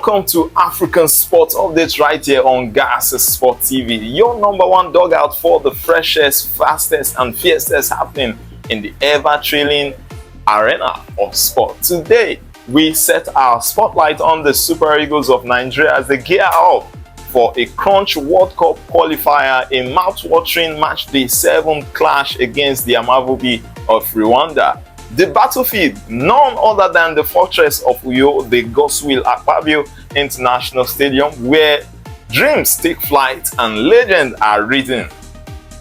Welcome to African Sports Updates right here on Gas Sport TV, your number one dugout for the freshest, fastest, and fiercest happening in the ever-thrilling arena of sport. Today, we set our spotlight on the Super Eagles of Nigeria as they gear up for a Crunch World Cup qualifier, a mouth-watering match day 7 clash against the Amavubi of Rwanda. The battlefield, none other than the fortress of Uyo, the Godswill Akpabio International Stadium, where dreams take flight and legends are written.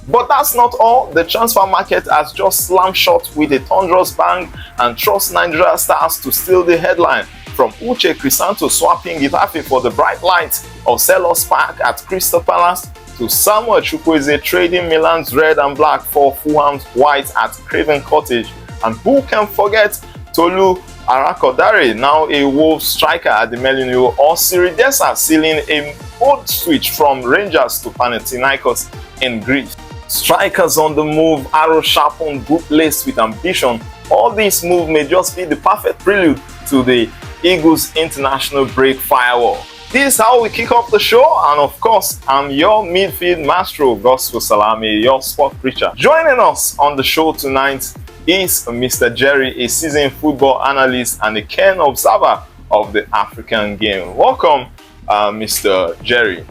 But that's not all. The transfer market has just slammed shut with a thunderous bang and trusts Nigeria stars to steal the headline. From Uche Crisanto swapping Getafe for the bright lights of Selhurst Park at Crystal Palace, to Samuel Chukwueze trading Milan's red and black for Fulham's white at Craven Cottage. And who can forget Tolu Arakodare, now a Wolves striker at the Molineux, or Siri Dessa sealing a bold switch from Rangers to Panathinaikos in Greece. Strikers on the move, arrow sharpened, boot laced with ambition. All these moves may just be the perfect prelude to the Eagles international break firewall. This is how we kick off the show, and of course, I'm your midfield maestro, Gospel Salami, your sport preacher. Joining us on the show tonight is Mr. Jerry, a seasoned football analyst and a keen observer of the African game. Welcome, Mr. Jerry.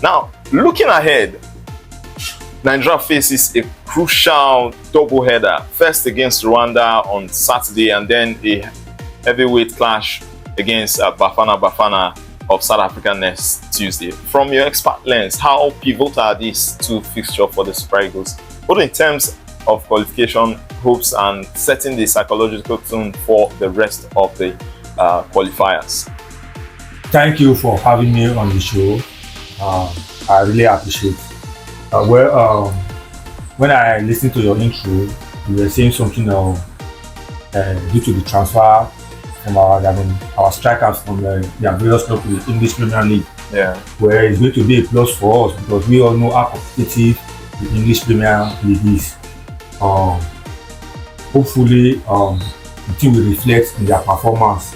Now, looking ahead, Nigeria faces a crucial doubleheader, first against Rwanda on Saturday and then a heavyweight clash against Bafana of South Africa next Tuesday. From your expert lens, how pivotal are these two fixtures for the Super Eagles, both in terms of qualification hopes and setting the psychological tone for the rest of the qualifiers? Thank you for having me on the show. I really appreciate it. When I listened to your intro, you were saying something due to the transfer from our strikers from their various clubs to the English Premier League. Yeah. Where it's going to be a plus for us because we all know how competitive the English Premier League is. Hopefully, the team will reflect in their performance,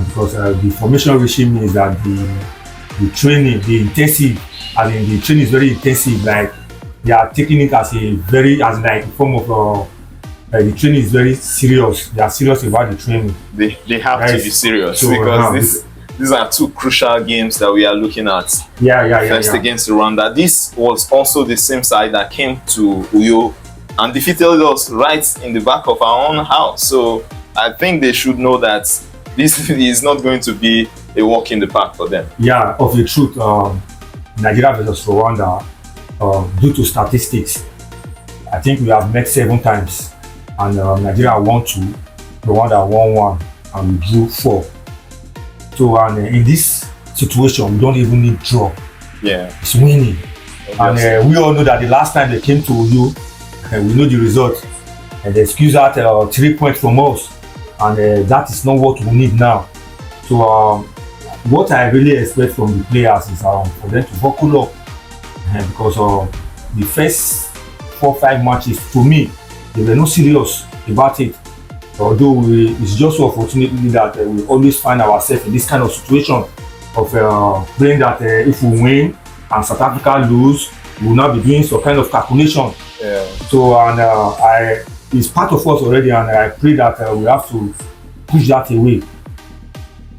because the formation regime means that the training, the intensive, the training is very intensive. Like they are taking it as like a form of the training is very serious. They are serious about the training. They have to be serious because these are two crucial games that we are looking at. First against Rwanda. This was also the same side that came to Uyo and defeated us right in the back of our own house. So I think they should know that this is not going to be a walk in the park for them. Yeah, of the truth, Nigeria versus Rwanda, due to statistics, I think we have met 7 times, and Nigeria won 2, Rwanda won 1, and we drew 4. So, and in this situation, we don't even need draw. Yeah, it's winning. And we all know that the last time they came to you, we know the result, and they excuse out 3 points from us, and that is not what we need now. So what I really expect from the players is for them to buckle up, because the first 4-5 matches, to me, they were not serious about it. Although it's just so unfortunately that we always find ourselves in this kind of situation of playing that if we win and South Africa lose, we will now be doing some kind of calculation. Yeah. So it's part of us already, and I pray that we have to push that away.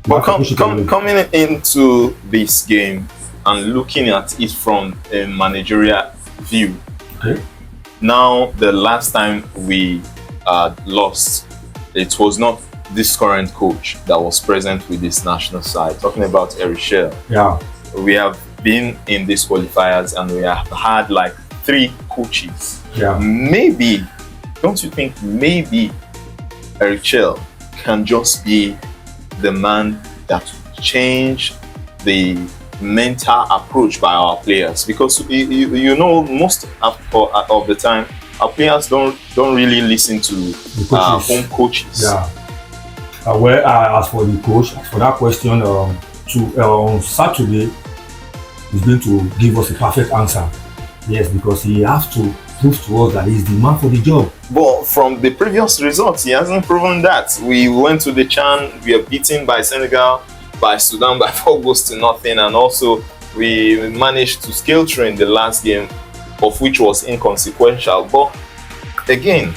But coming into this game and looking at it from a managerial view, okay. Now the last time we lost, it was not this current coach that was present with this national side. Talking about Erichel. Yeah. We have been in these qualifiers and we have had like 3 coaches. Yeah. Maybe, don't you think maybe Erichel can just be the man that will change the mental approach by our players? Because you know, most of the time our players don't really listen to home coaches. Yeah. As for the coach, as for that question, on Saturday, he's going to give us a perfect answer. Yes, because he has to prove to us that he's the man for the job. But from the previous results, he hasn't proven that. We went to the CHAN, we are beaten by Senegal, by Sudan by 4 goals to nothing, and also we managed to scale through in the last game, of which was inconsequential. But again,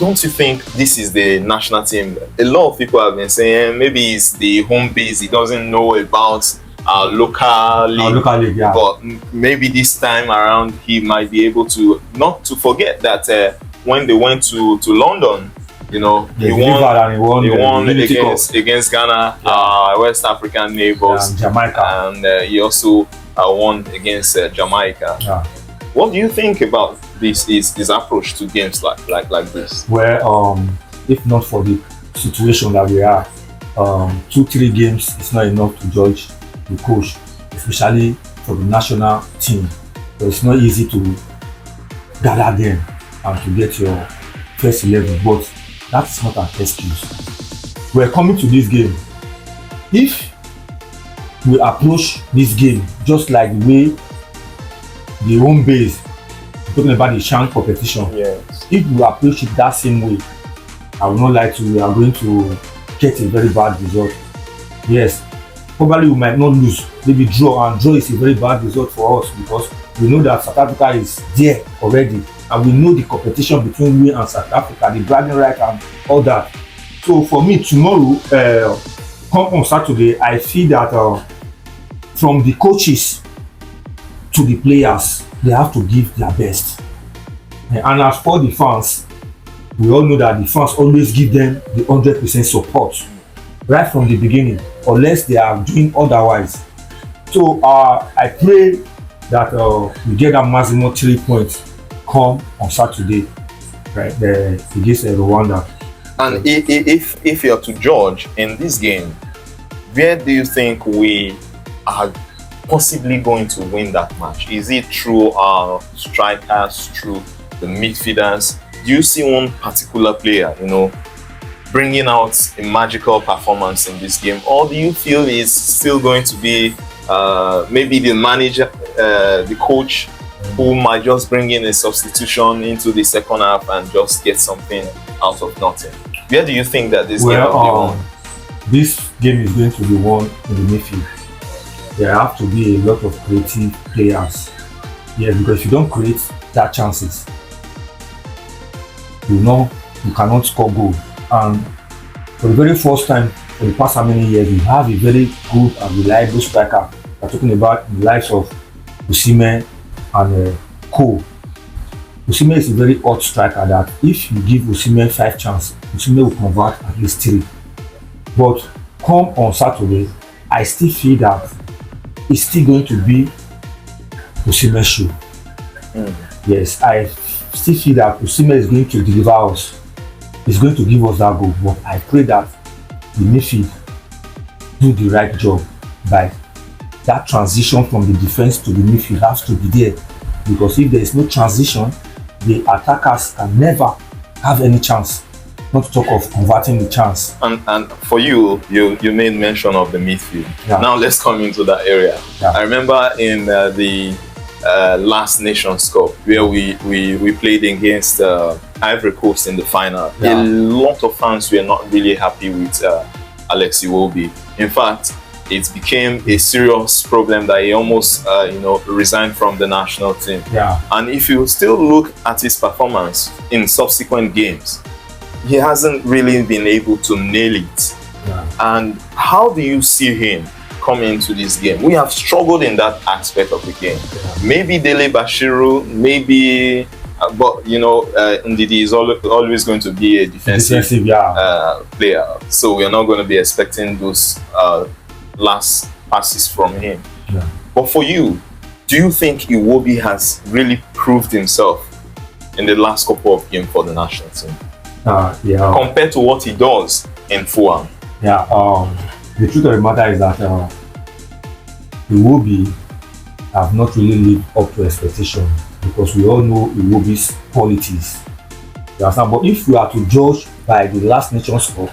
don't you think this is the national team? A lot of people have been saying maybe it's the home base, he doesn't know about our local league, yeah. But maybe this time around he might be able to, not to forget that when they went to London, he won against Ghana, our West African neighbors, and Jamaica, and he also won against Jamaica. Yeah. What do you think about this approach to games like this? Well, if not for the situation that we are, 2-3 games is not enough to judge the coach, especially for the national team. So it's not easy to gather them and to get your first 11, but that's not an excuse. We're coming to this game. If we approach this game just like the way the home base, talking about the shank competition, yes. If we approach it that same way, I will not lie to you, we are going to get a very bad result. Yes, probably we might not lose, maybe draw, and draw is a very bad result for us because we know that South Africa is there already, and we know the competition between we and South Africa, the bragging right and all that. So for me, tomorrow, come on Saturday, I feel that from the coaches to the players, they have to give their best. And as for the fans, we all know that the fans always give them the 100% support right from the beginning, unless they are doing otherwise. So I pray that we get that maximum 3 points come on Saturday, right there against Rwanda. And if you're to judge in this game, where do you think we are possibly going to win that match? Is it through our strikers, through the midfielders? Do you see one particular player, bringing out a magical performance in this game, or do you feel it's still going to be maybe the manager, the coach, who might just bring in a substitution into the second half and just get something out of nothing? Where do you think that this game will be won? This game is going to be won in the midfield. There have to be a lot of creative players. Yes, because if you don't create that chances, you cannot score goal. And for the very first time for the past how many years, we have a very good and reliable striker. We're talking about the likes of Osimhen and Co. Osimhen is a very hot striker that if you give Osimhen 5 chances, Osimhen will convert at least 3. But come on Saturday, I still feel that it's still going to be Osimhen's show. Yes, I still feel that Osimhen is going to deliver us. He's going to give us that goal. But I pray that the midfield do the right job by that transition from the defense to the midfield has to be there. Because if there is no transition, the attackers can never have any chance. Not to talk of converting the chance. And for you made mention of the midfield. Yeah. Now let's come into that area. Yeah. I remember in the last Nations Cup where we played against Ivory Coast in the final. Yeah. A lot of fans were not really happy with Alex Iwobi. In fact, it became a serious problem that he almost resigned from the national team. Yeah. And if you still look at his performance in subsequent games, he hasn't really been able to nail it. Yeah. And how do you see him coming into this game? We have struggled in that aspect of the game. Yeah. Maybe Dele Bashiru, maybe, but Ndidi is always going to be a defensive player. So we're not going to be expecting those last passes from him. Yeah. But for you, do you think Iwobi has really proved himself in the last couple of games for the national team? Yeah. Compared to what he does in Fulham? Yeah. The truth of the matter is that Iwobi have not really lived up to expectation because we all know Iwobi's qualities. You understand? But if we are to judge by the last Nations Cup,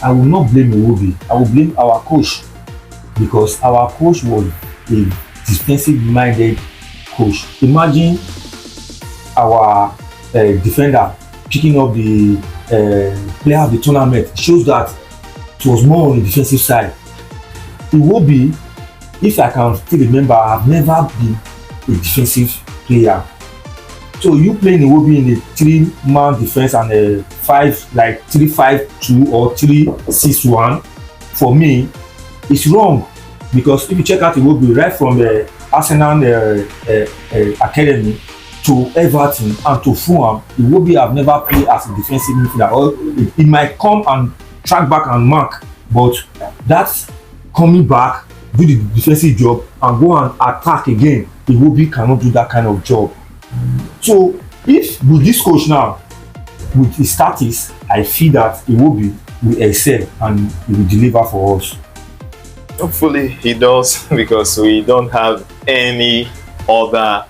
I will not blame Iwobi. I will blame our coach because our coach was a defensive-minded coach. Imagine our defender picking up the player of the tournament. It shows that it was more on the defensive side. Iwobi, if I can still remember, I've never been a defensive player. So you playing Iwobi in a 3-man defense and a 3-5-2 or 3-6-1, for me, it's wrong. Because if you check out Iwobi right from the Arsenal Academy to Everton and to Fulham, Iwobi have never played as a defensive midfielder. Or he might come and track back and mark, but that's coming back, do the defensive job and go and attack again. Iwobi cannot do that kind of job. So if with this coach now, with his status, I feel that Iwobi will excel and he will deliver for us. Hopefully he does, because we don't have any other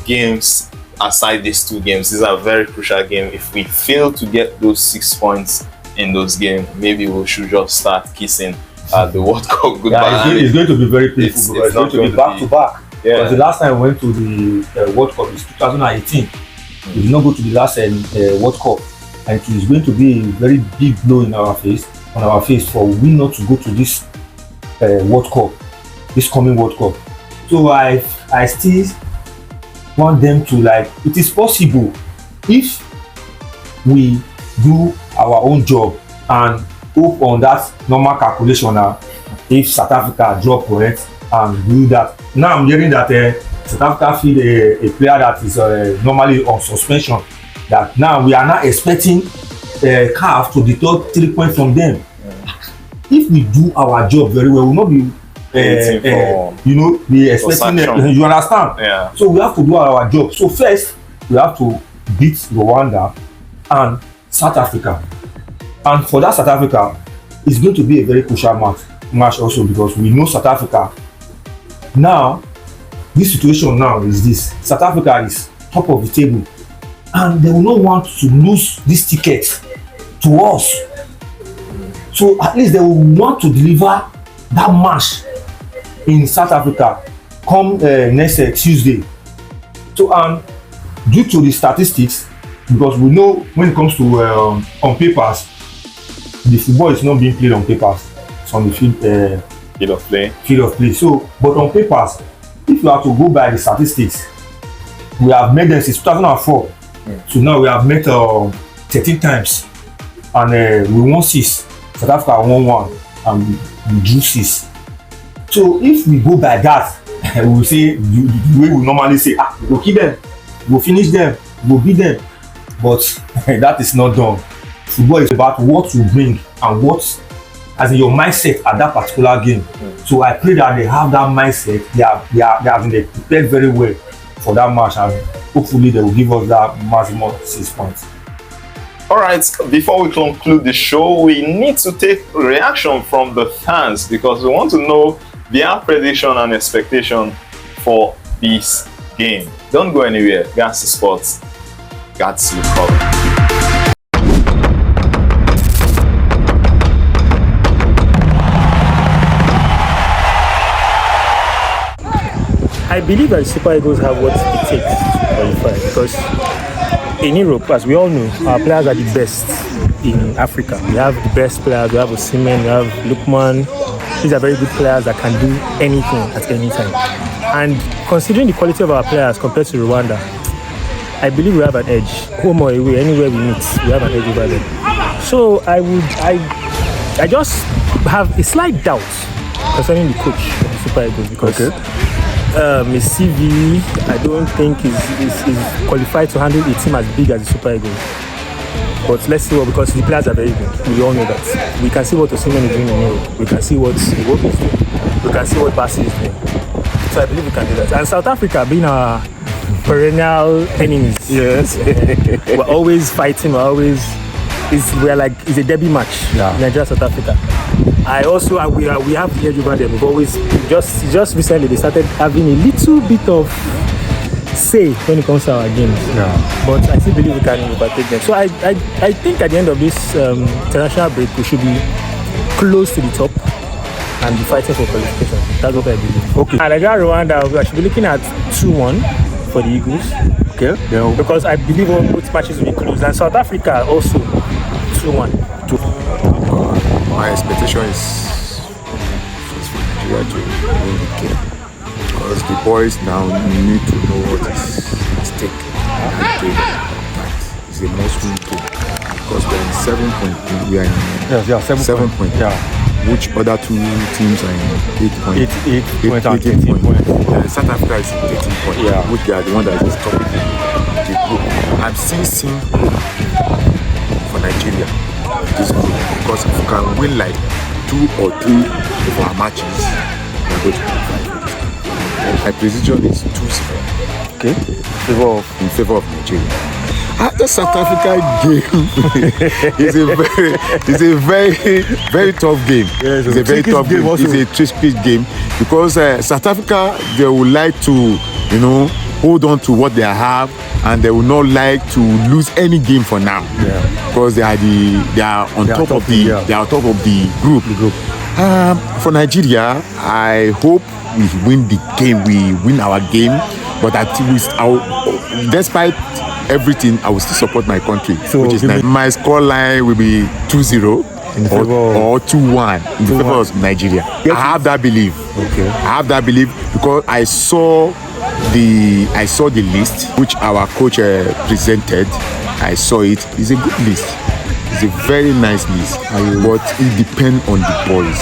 games aside these 2 games. These are very crucial games. If we fail to get those 6 points in those games, maybe we should just start kissing the World Cup goodbye. Yeah, it's going to be very painful because it's going to be back to back. Yeah. Because the last time we went to the World Cup is 2018. We did not go to the last World Cup, and it is going to be a very big blow in our face, for we not to go to this World Cup, this coming World Cup. So I still want them to, like, it is possible if we do our own job and hope on that normal calculation. If South Africa drop correct and do that, now I'm hearing that South Africa feel a player that is normally on suspension, that now we are not expecting CAF to deduct 3 points from them. If we do our job very well, we will not be be expecting them. You understand? Yeah. So we have to do our job. So first we have to beat Rwanda and South Africa, and for that South Africa, it's going to be a very crucial match also, because we know South Africa now. This situation now is this: South Africa is top of the table, and they will not want to lose this ticket to us. So at least they will want to deliver that match in South Africa come next Tuesday. So due to the statistics, because we know when it comes to on papers, the football is not being played on papers; it's on the field of play. Field of play. So, but on papers, if you have to go by the statistics, we have met them since 2004. So now we have met 13 times, and we won 6. South Africa won 1, and we drew 6. So if we go by that, we will say the way we normally say, we go kill them, we go finish them, we go beat them. But that is not done. Football is about what you bring and what, as in your mindset at that particular game. So I pray that they have that mindset. They prepared very well for that match, and hopefully they will give us that maximum 6 points. All right, before we conclude the show, we need to take reaction from the fans, because we want to know their prediction and expectation for this game. Don't go anywhere. Gas Sports. Got you covered. I believe that the Super Eagles have what it takes to qualify, because in Europe, as we all know, our players are the best in Africa. We have the best players. We have Osimhen, we have Lukman. These are very good players that can do anything at any time. And considering the quality of our players compared to Rwanda, I believe we have an edge. Home or away, anywhere we meet, we have an edge over them. So I just have a slight doubt concerning the coach of the Super Eagles, because his CV, I don't think is qualified to handle a team as big as the Super Eagles. But let's see because the players are very good. We all know that. We can see what Osimhen is doing in Europe. We can see what Iwobi is doing. We can see what Bassey is doing. So I believe we can do that. And South Africa being our perennial enemies. Yes. We're always fighting. It's a derby match. Yeah. Nigeria, South Africa. We have the edge over them. We've always just recently they started having a little bit of say when it comes to our games. Yeah. But I still believe we can overtake them. So I think at the end of this international break we should be close to the top and be fighting for qualification. That's what I believe. Okay. And Nigeria Rwanda, we should be looking at 2-1 for the Eagles. Okay. Yeah. Because I believe both matches will be close. And South Africa also 2-1. My expectation is for Nigeria to win the game. Because the boys now need to know what is at stake in the game. It's a must-win game. Because we're in 7 point. We are in 7 point. Yeah. Which other two teams are in 8 point? 8 point. South Africa is in 13 point. Yeah. Which they are the one that is topping the group. I'm still seeing hope for Nigeria in this group. Because if we can win like 2 or 3 of our matches, we're going to qualify for this game. And my prediction is 2-0. Okay. In favor of Nigeria. The South Africa game is a very tough game. Yes, it's a very tough game. It's a tricky game because South Africa, they would like to, hold on to what they have, and they would not like to lose any game for now. Yeah. Because they are on top of the group. For Nigeria, I hope we win the game. We win our game, but at least despite everything, I will still support my country, which is nice. My score line will be 2-0 or 2-1 in favor of Nigeria. I have that belief. Okay. I have that belief because I saw the list which our coach presented. I saw it. It's a good list. It's a very nice list. But it depends on the boys,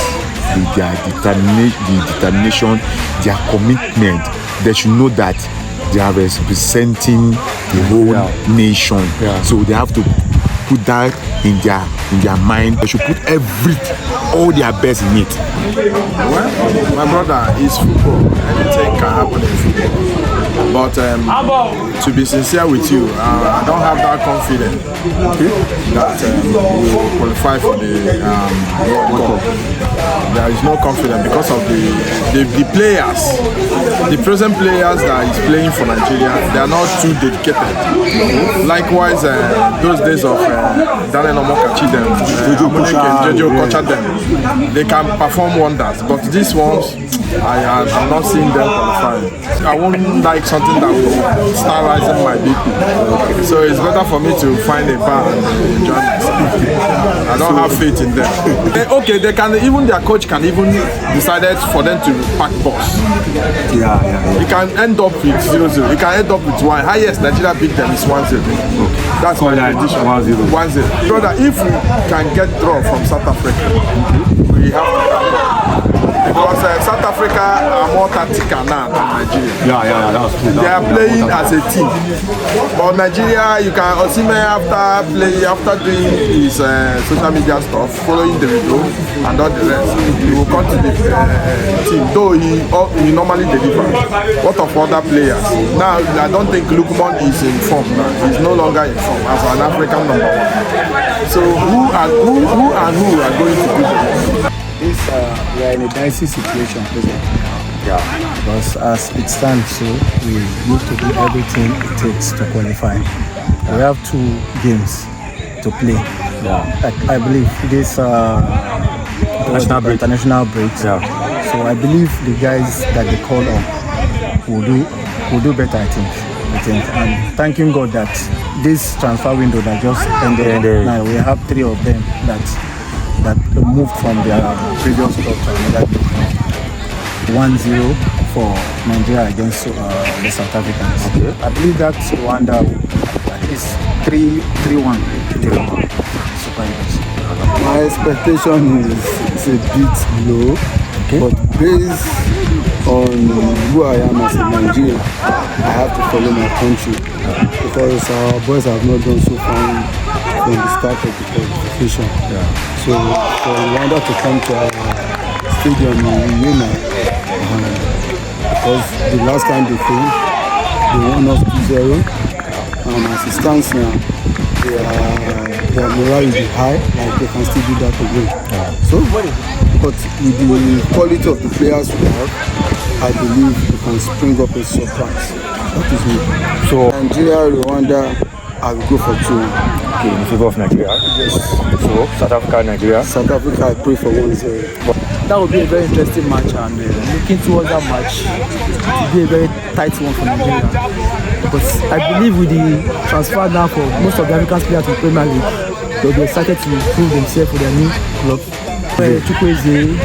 their determination, their commitment. They should know that they are representing the whole nation. Yeah. So they have to put that in their mind. They should put all their best in it. Well, my brother, is football. Anything can happen in football. But to be sincere with you, I don't have that confidence that we will qualify for the World Cup. There is no confidence because of the players, the present players that is playing for Nigeria. They are not too dedicated. Likewise, those days of Daniel Omokachi, Jojo Kocha them, they can perform wonders. But these ones, I'm not seeing them qualifying. I won't like something that will start rising my BP. So it's better for me to find a bar and enjoy myself. I don't have faith in them. Okay, they can even their coach can even decided for them to pack box. It can end up with 0-0. It can end up with 1. Highest Nigeria beat them is 1-0. That's my prediction. 1-0. Brother, if we can get draw from South Africa, we have to. Because South Africa are more tactical now than Nigeria. That's true. They are playing as a team. But Nigeria, you can Osimhen after doing his social media stuff, following the video and all the rest, he will come to the team. Though he normally delivers. What of other players? Now I don't think Lukman is in form now. He's no longer in form as an African number 1. So who are going to do this? We are in a dicey situation presently. Yeah. Because as it stands, so we need to do everything it takes to qualify. We have 2 games to play. Yeah. I believe this international break. Yeah. So I believe the guys that they call up will do better. I think, and thanking God that this transfer window that just ended. Now we have 3 of them that moved from their previous club to another club. 1-0 for Nigeria against the South Africans. Okay. I believe that Rwanda at least 3-1 Super Eagles. My expectation is a bit low, but based on who I am as a Nigerian, I have to follow my country because our boys have not done so far from the start of the qualification. So for Rwanda to come to our stadium in Yuma, because the last time they came, they won us 2-0, and as it stands now, their morale is high, like they can still do that again. So, but with the quality of the players we have, I believe we can spring up a surprise. That is me. So Nigeria, Rwanda, I will go for 2. Okay, in favor of Nigeria. Yes. So South Africa, Nigeria. South Africa, I pray for 1-0. That will be a very interesting match, and looking towards that match, it will be a very tight one for Nigeria. But I believe with the transfer now for most of the African players to the Premier League, they'll be excited to prove themselves for their new club. Chukwueze,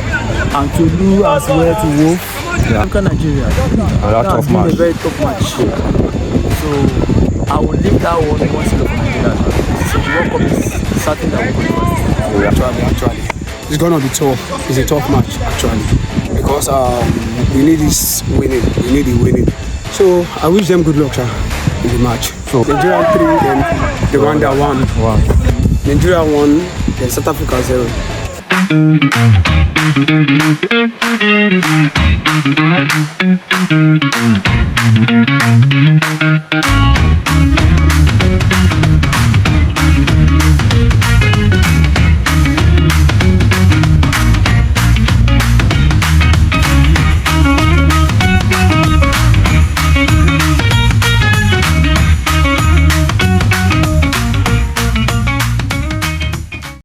and Tolu as well to Wolf. Look at Nigeria. That's tough been match. a very tough match. So I will leave that one 1-0 for Nigeria. So the World Cup is certain that we'll qualify. Actually, it's gonna be tough. It's a tough match actually because we need this winning. We need the winning. So I wish them good luck, sir, in the match. So Nigeria 3, then Rwanda 1. Nigeria 1, then South Africa 0.